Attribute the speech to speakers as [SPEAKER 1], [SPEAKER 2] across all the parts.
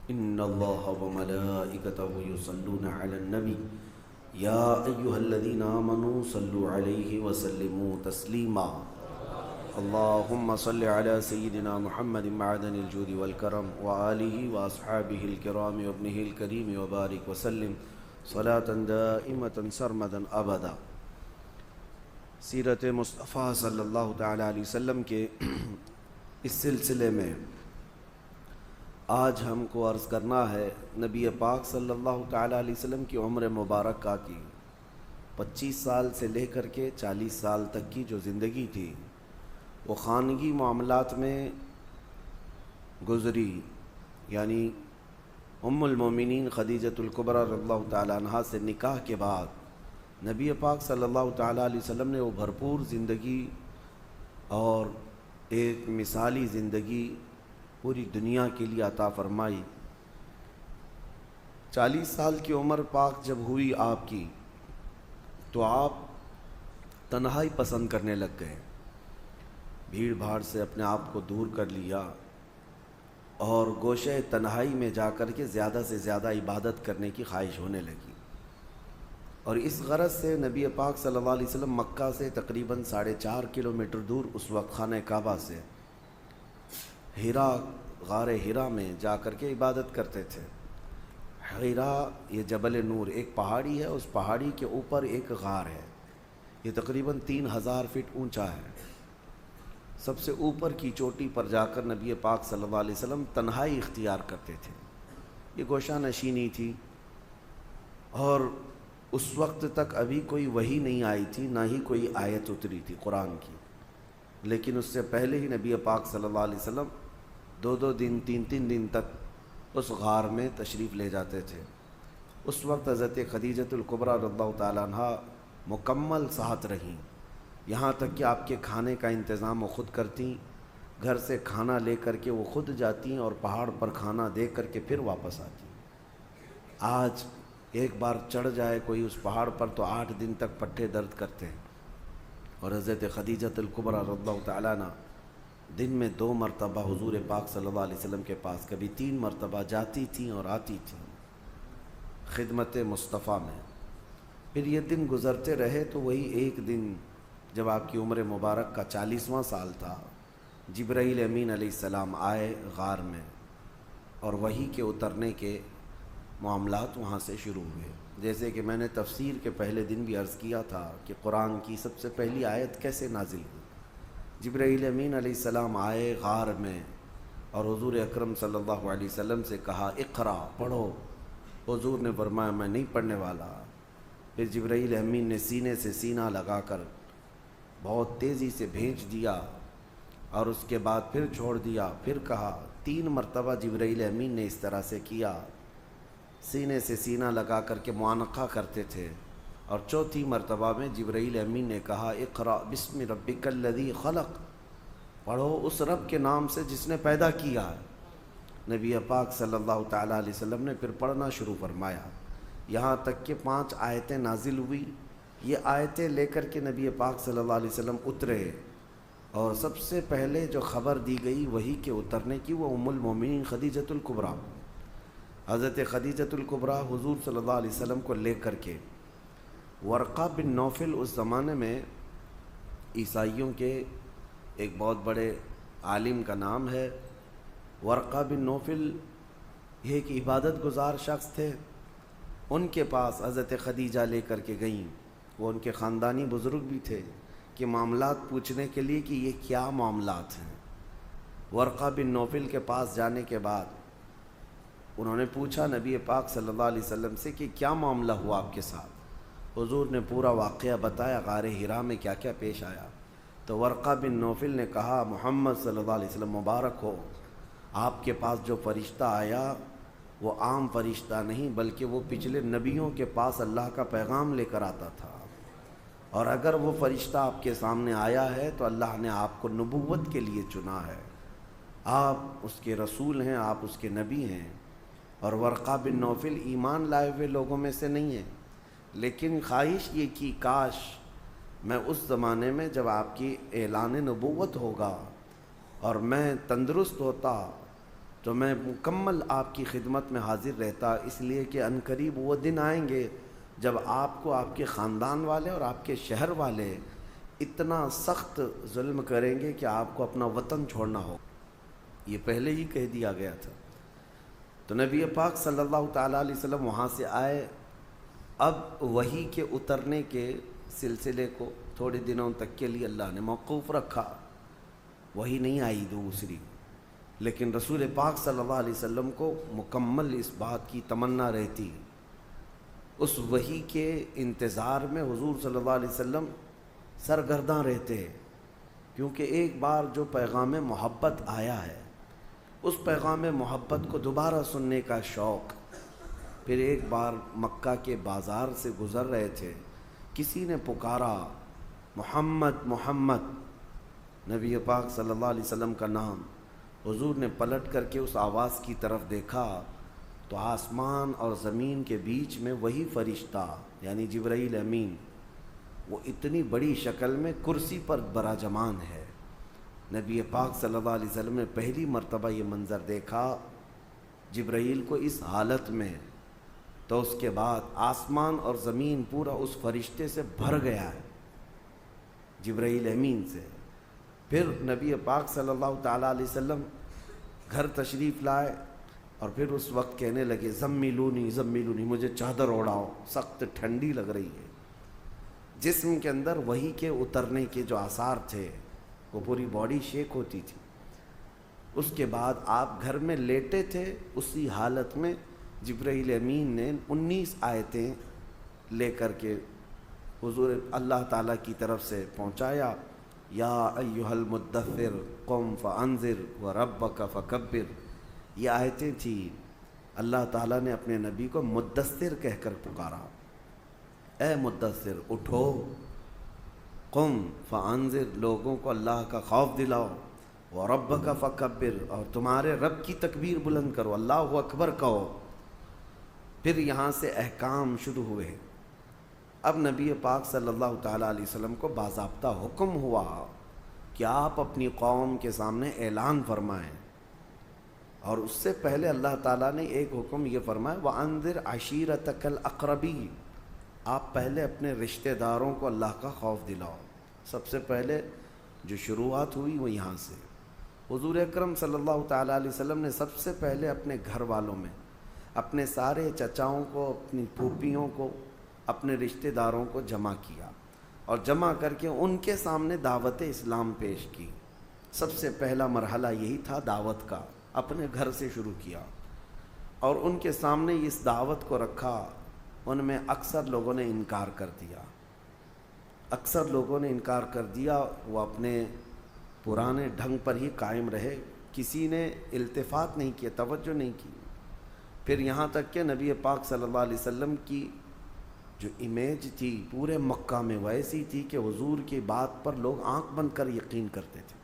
[SPEAKER 1] ان اللہ وملائکتہ یصلون علی النبی یا ایہا الذین آمنوا صلوا علیہ وسلموا تسلیما اللہم صل علی سیدنا محمد معدن الجود والکرم وآلہ واصحابہ الکرام وابنہ الکریم وبارک وسلم صلاة دائمة سرمدا ابدا۔ سیرت مصطفیٰ صلی اللہ تعالی علیہ وسلم کے اس سلسلے میں آج ہم کو عرض کرنا ہے نبی پاک صلی اللہ تعالی علیہ وسلم کی عمر مبارکہ کی 25 سال سے لے کر کے 40 سال تک کی جو زندگی تھی وہ خانگی معاملات میں گزری، یعنی ام المومنین خدیجۃ الکبریٰ رضی اللہ تعالی عنہا سے نکاح کے بعد نبی پاک صلی اللہ تعالی علیہ وسلم نے وہ بھرپور زندگی اور ایک مثالی زندگی پوری دنیا کے لیے عطا فرمائی۔ 40 سال کی عمر پاک جب ہوئی آپ کی تو آپ تنہائی پسند کرنے لگ گئے، بھیڑ بھاڑ سے اپنے آپ کو دور کر لیا اور گوشے تنہائی میں جا کر کے زیادہ سے زیادہ عبادت کرنے کی خواہش ہونے لگی، اور اس غرض سے نبی پاک صلی اللہ علیہ وسلم مکہ سے تقریباً 4.5 کلومیٹر دور اس وقت خانہ کعبہ سے غار ہیرا میں جا کر کے عبادت کرتے تھے۔ ہیرا یہ جبل نور ایک پہاڑی ہے، اس پہاڑی کے اوپر ایک غار ہے، یہ تقریباً 3000 فٹ اونچا ہے۔ سب سے اوپر کی چوٹی پر جا کر نبی پاک صلی اللہ علیہ وسلم تنہائی اختیار کرتے تھے۔ یہ گوشہ نشینی تھی اور اس وقت تک ابھی کوئی وحی نہیں آئی تھی، نہ ہی کوئی آیت اتری تھی قرآن کی، لیکن اس سے پہلے ہی نبی پاک صلی اللہ علیہ وسلم 2 دن 3 دن تک اس غار میں تشریف لے جاتے تھے۔ اس وقت حضرت خدیجۃ الکبریٰ رضی اللہ تعالیٰ عنہا مکمل صحت رہیں، یہاں تک کہ آپ کے کھانے کا انتظام وہ خود کرتیں، گھر سے کھانا لے کر کے وہ خود جاتیں اور پہاڑ پر کھانا دے کر کے پھر واپس آتیں۔ آج ایک بار چڑھ جائے کوئی اس پہاڑ پر تو 8 دن تک پٹھے درد کرتے ہیں، اور حضرت خدیجۃ الکبریٰ رضی اللہ تعالیٰ عنہ دن میں 2 مرتبہ حضور پاک صلی اللہ علیہ وسلم کے پاس، کبھی 3 مرتبہ جاتی تھیں اور آتی تھیں خدمت مصطفیٰ میں۔ پھر یہ دن گزرتے رہے تو وہی ایک دن جب آپ کی عمر مبارک کا 40واں سال تھا، جبرائیل امین علیہ السلام آئے غار میں، اور وحی کے اترنے کے معاملات وہاں سے شروع ہوئے۔ جیسے کہ میں نے تفسیر کے پہلے دن بھی عرض کیا تھا کہ قرآن کی سب سے پہلی آیت کیسے نازل ہوئی۔ جبرائیل امین علیہ السلام آئے غار میں اور حضور اکرم صلی اللہ علیہ وسلم سے کہا اقرا، پڑھو۔ حضور نے فرمایا میں نہیں پڑھنے والا۔ پھر جبرائیل امین نے سینے سے سینہ لگا کر بہت تیزی سے بھیج دیا اور اس کے بعد پھر چھوڑ دیا، پھر کہا۔ 3 مرتبہ جبرائیل امین نے اس طرح سے کیا، سینے سے سینہ لگا کر کے معانقہ کرتے تھے، اور 4تھی مرتبہ میں جبرائیل امین نے کہا اقرأ بسم ربک الذی خلق، پڑھو اس رب کے نام سے جس نے پیدا کیا ہے۔ نبی پاک صلی اللہ تعالیٰ علیہ وسلم نے پھر پڑھنا شروع فرمایا، یہاں تک کہ 5 آیتیں نازل ہوئی۔ یہ آیتیں لے کر کے نبی پاک صلی اللہ علیہ وسلم اترے، اور سب سے پہلے جو خبر دی گئی وحی کے اترنے کی وہ ام المومنین خدیجۃ الکبریٰ، حضرت خدیجۃ الکبریٰ حضور صلی اللہ علیہ وسلم کو لے کر کے ورقہ بن نوفل، اس زمانے میں عیسائیوں کے ایک بہت بڑے عالم کا نام ہے ورقہ بن نوفل، یہ ایک عبادت گزار شخص تھے۔ ان کے پاس حضرت خدیجہ لے کر کے گئیں، وہ ان کے خاندانی بزرگ بھی تھے، کہ معاملات پوچھنے کے لیے کہ یہ کیا معاملات ہیں۔ ورقہ بن نوفل کے پاس جانے کے بعد انہوں نے پوچھا نبی پاک صلی اللہ علیہ وسلم سے کہ کیا معاملہ ہوا آپ کے ساتھ۔ حضور نے پورا واقعہ بتایا، غار ہیرا میں کیا کیا پیش آیا۔ تو ورقہ بن نوفل نے کہا محمد صلی اللہ علیہ وسلم مبارک ہو، آپ کے پاس جو فرشتہ آیا وہ عام فرشتہ نہیں، بلکہ وہ پچھلے نبیوں کے پاس اللہ کا پیغام لے کر آتا تھا، اور اگر وہ فرشتہ آپ کے سامنے آیا ہے تو اللہ نے آپ کو نبوت کے لیے چنا ہے، آپ اس کے رسول ہیں، آپ اس کے نبی ہیں۔ اور ورقہ بن نوفل ایمان لائے ہوئے لوگوں میں سے نہیں ہیں، لیکن خواہش یہ کی کاش میں اس زمانے میں جب آپ کی اعلان نبوت ہوگا اور میں تندرست ہوتا تو میں مکمل آپ کی خدمت میں حاضر رہتا، اس لیے کہ عنقریب وہ دن آئیں گے جب آپ کو آپ کے خاندان والے اور آپ کے شہر والے اتنا سخت ظلم کریں گے کہ آپ کو اپنا وطن چھوڑنا ہو. یہ پہلے ہی کہہ دیا گیا تھا. تو نبی پاک صلی اللہ تعالیٰ علیہ وسلم وہاں سے آئے. اب وحی کے اترنے کے سلسلے کو تھوڑے دنوں تک کے لیے اللہ نے موقوف رکھا. وحی نہیں آئی دوسری، لیکن رسول پاک صلی اللہ علیہ وسلم کو مکمل اس بات کی تمنا رہتی. اس وحی کے انتظار میں حضور صلی اللہ علیہ وسلم سرگرداں رہتے، کیونکہ ایک بار جو پیغام محبت آیا ہے اس پیغام محبت کو دوبارہ سننے کا شوق. پھر ایک بار مکہ کے بازار سے گزر رہے تھے، کسی نے پکارا محمد محمد، نبی پاک صلی اللہ علیہ وسلم کا نام. حضور نے پلٹ کر کے اس آواز کی طرف دیکھا تو آسمان اور زمین کے بیچ میں وہی فرشتہ یعنی جبرائیل امین، وہ اتنی بڑی شکل میں کرسی پر براجمان ہے. نبی پاک صلی اللہ علیہ وسلم نے پہلی مرتبہ یہ منظر دیکھا جبرائیل کو اس حالت میں، تو اس کے بعد آسمان اور زمین پورا اس فرشتے سے بھر گیا ہے، جبرائیل امین سے. پھر نبی پاک صلی اللہ تعالیٰ علیہ وسلم گھر تشریف لائے اور پھر اس وقت کہنے لگے زمیلونی زمیلونی، مجھے چادر اوڑھاؤ، سخت ٹھنڈی لگ رہی ہے. جسم کے اندر وحی کے اترنے کے جو آثار تھے وہ پوری باڈی شیک ہوتی تھی. اس کے بعد آپ گھر میں لیٹے تھے، اسی حالت میں جبرائیل امین نے 19 آیتیں لے کر کے حضور اللہ تعالیٰ کی طرف سے پہنچایا. یا ایھا المدثر قم فانذر وربک فکبر. یہ آیتیں تھیں. اللہ تعالیٰ نے اپنے نبی کو مدثر کہہ کر پکارا، اے مدثر اٹھو، قم فانذر، لوگوں کو اللہ کا خوف دلاؤ، وربک فکبر، اور تمہارے رب کی تکبیر بلند کرو، اللہ اکبر کہو. پھر یہاں سے احکام شروع ہوئے. اب نبی پاک صلی اللہ تعالیٰ علیہ وسلم کو باضابطہ حکم ہوا کہ آپ اپنی قوم کے سامنے اعلان فرمائیں. اور اس سے پہلے اللہ تعالیٰ نے ایک حکم یہ فرمایا وَأَنذِرْ عَشِيرَتَكَ الْأَقْرَبِينَ، آپ پہلے اپنے رشتہ داروں کو اللہ کا خوف دلاؤ. سب سے پہلے جو شروعات ہوئی وہ یہاں سے. حضور اکرم صلی اللہ تعالیٰ علیہ وسلم نے سب سے پہلے اپنے گھر والوں میں اپنے سارے چچاؤں کو، اپنی پھوپھیوں کو، اپنے رشتہ داروں کو جمع کیا اور جمع کر کے ان کے سامنے دعوت اسلام پیش کی. سب سے پہلا مرحلہ یہی تھا دعوت کا، اپنے گھر سے شروع کیا اور ان کے سامنے اس دعوت کو رکھا. ان میں اکثر لوگوں نے انکار کر دیا، اکثر لوگوں نے انکار کر دیا. وہ اپنے پرانے ڈھنگ پر ہی قائم رہے، کسی نے التفات نہیں کیا، توجہ نہیں کی. پھر یہاں تک کہ نبی پاک صلی اللہ علیہ وسلم کی جو امیج تھی پورے مکہ میں وہ ایسی تھی کہ حضور کی بات پر لوگ آنکھ بند کر یقین کرتے تھے،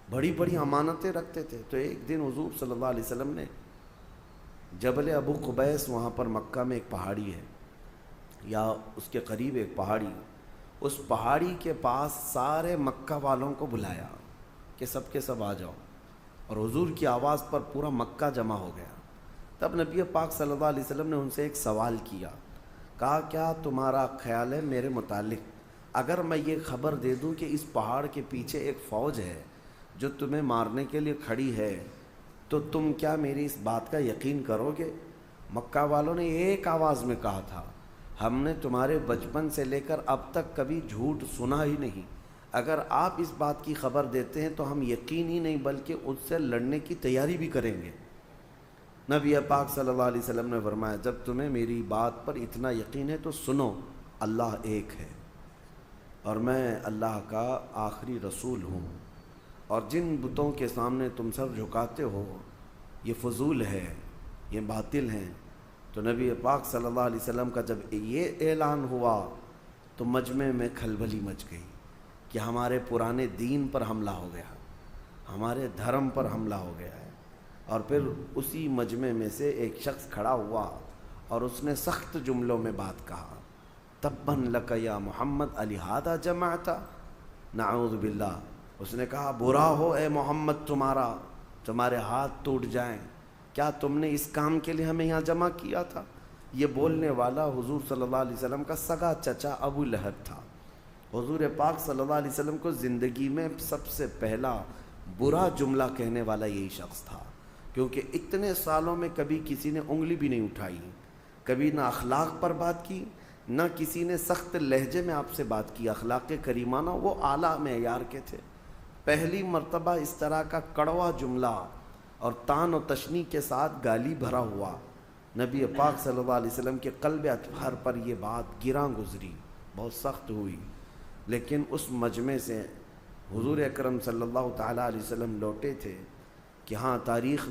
[SPEAKER 1] بڑی بڑی امانتیں رکھتے تھے. تو ایک دن حضور صلی اللہ علیہ وسلم نے جبل ابو قبیس، وہاں پر مکہ میں ایک پہاڑی ہے یا اس کے قریب ایک پہاڑی، اس پہاڑی کے پاس سارے مکہ والوں کو بلایا کہ سب کے سب آ جاؤ. اور حضور کی آواز پر پورا مکہ جمع ہو گیا. تب نبی پاک صلی اللہ علیہ وسلم نے ان سے ایک سوال کیا، کہا کیا تمہارا خیال ہے میرے متعلق اگر میں یہ خبر دے دوں کہ اس پہاڑ کے پیچھے ایک فوج ہے جو تمہیں مارنے کے لیے کھڑی ہے، تو تم کیا میری اس بات کا یقین کرو گے؟ مکہ والوں نے ایک آواز میں کہا تھا، ہم نے تمہارے بچپن سے لے کر اب تک کبھی جھوٹ سنا ہی نہیں، اگر آپ اس بات کی خبر دیتے ہیں تو ہم یقین ہی نہیں بلکہ اس سے لڑنے کی تیاری بھی کریں گے. نبی پاک صلی اللہ علیہ وسلم نے فرمایا جب تمہیں میری بات پر اتنا یقین ہے تو سنو، اللہ ایک ہے اور میں اللہ کا آخری رسول ہوں، اور جن بتوں کے سامنے تم سر جھکاتے ہو یہ فضول ہے، یہ باطل ہیں. تو نبی پاک صلی اللہ علیہ وسلم کا جب یہ اعلان ہوا تو مجمع میں کھلبلی مچ گئی کہ ہمارے پرانے دین پر حملہ ہو گیا، ہمارے دھرم پر حملہ ہو گیا ہے. اور پھر اسی مجمع میں سے ایک شخص کھڑا ہوا اور اس نے سخت جملوں میں بات کہا، تباً لک یا محمد لہذا جمعتا، نعوذ باللہ. اس نے کہا برا ہو اے محمد تمہارے ہاتھ ٹوٹ جائیں کیا تم نے اس کام کے لیے ہمیں یہاں جمع کیا تھا؟ یہ بولنے والا حضور صلی اللہ علیہ وسلم کا سگا چچا ابو لہب تھا۔ حضور پاک صلی اللہ علیہ وسلم کو زندگی میں سب سے پہلا برا جملہ کہنے والا یہی شخص تھا، کیونکہ اتنے سالوں میں کبھی کسی نے انگلی بھی نہیں اٹھائی، کبھی نہ اخلاق پر بات کی، نہ کسی نے سخت لہجے میں آپ سے بات کی۔ اخلاق کریمانہ وہ اعلیٰ معیار کے تھے۔ پہلی مرتبہ اس طرح کا کڑوا جملہ اور طعن و تشنیع کے ساتھ گالی بھرا ہوا، نبی پاک صلی اللہ علیہ وسلم کے قلب اطہر پر یہ بات گراں گزری، بہت سخت ہوئی۔ لیکن اس مجمع سے حضور اکرم صلی اللہ تعالیٰ علیہ وسلم لوٹے تھے کہ ہاں تاریخ